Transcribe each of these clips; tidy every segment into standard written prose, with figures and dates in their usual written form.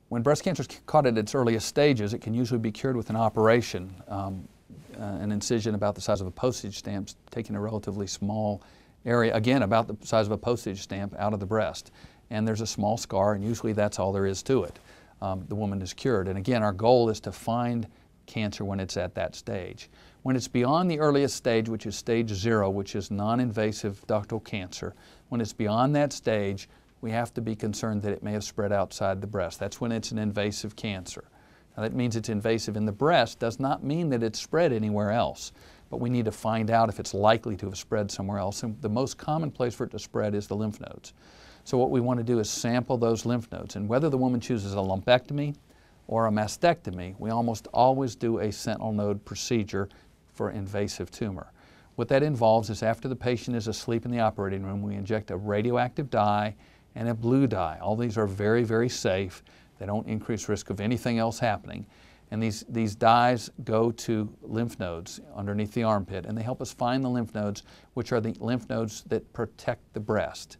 when breast cancer is caught at its earliest stages, it can usually be cured with an operation, an incision about the size of a postage stamp, taking a relatively small area, again about the size of a postage stamp, out of the breast. And there's a small scar, and usually that's all there is to it. The woman is cured. And again, our goal is to find cancer when it's at that stage. When it's beyond the earliest stage, which is stage 0, which is non-invasive ductal cancer, when it's beyond that stage, we have to be concerned that it may have spread outside the breast. That's when it's an invasive cancer. Now, that means it's invasive in the breast, does not mean that it's spread anywhere else, but we need to find out if it's likely to have spread somewhere else. And the most common place for it to spread is the lymph nodes. So what we want to do is sample those lymph nodes, and whether the woman chooses a lumpectomy or a mastectomy, we almost always do a sentinel node procedure for invasive tumor. What that involves is, after the patient is asleep in the operating room, we inject a radioactive dye and a blue dye. All these are very, very safe. They don't increase risk of anything else happening. And these dyes go to lymph nodes underneath the armpit, and they help us find the lymph nodes, which are the lymph nodes that protect the breast.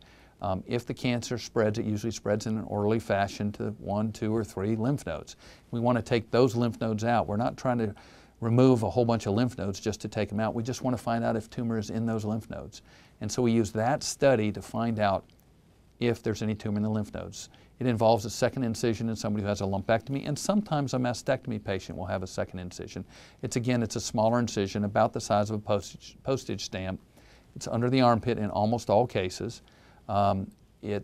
If the cancer spreads, it usually spreads in an orderly fashion to 1, 2, or 3 lymph nodes. We want to take those lymph nodes out. We're not trying to remove a whole bunch of lymph nodes just to take them out. We just want to find out if tumor is in those lymph nodes. And so we use that study to find out if there's any tumor in the lymph nodes. It involves a second incision in somebody who has a lumpectomy, and sometimes a mastectomy patient will have a second incision. It's a smaller incision, about the size of a postage stamp. It's under the armpit in almost all cases. It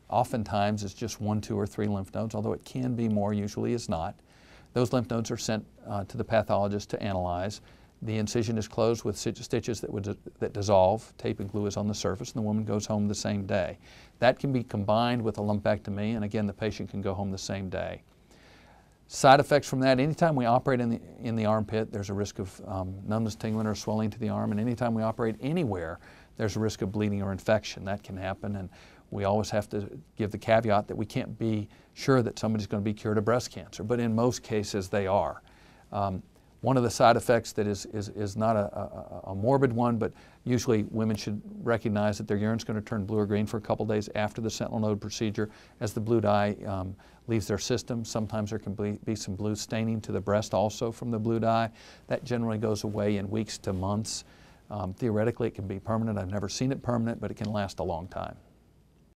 oftentimes is just 1, 2, or 3 lymph nodes, although it can be more, usually is not. Those lymph nodes are sent to the pathologist to analyze. The incision is closed with stitches that dissolve. Tape and glue is on the surface, and the woman goes home the same day. That can be combined with a lumpectomy, and again, the patient can go home the same day. Side effects from that: anytime we operate in the armpit, there's a risk of numbness, tingling, or swelling to the arm, and anytime we operate anywhere, there's a risk of bleeding or infection. That can happen, and we always have to give the caveat that we can't be sure that somebody's going to be cured of breast cancer, but in most cases they are. One of the side effects that is not a morbid one, but usually women should recognize that their urine's going to turn blue or green for a couple days after the sentinel node procedure as the blue dye leaves their system. Sometimes there can be some blue staining to the breast also from the blue dye. That generally goes away in weeks to months. Theoretically, it can be permanent. I've never seen it permanent, but it can last a long time.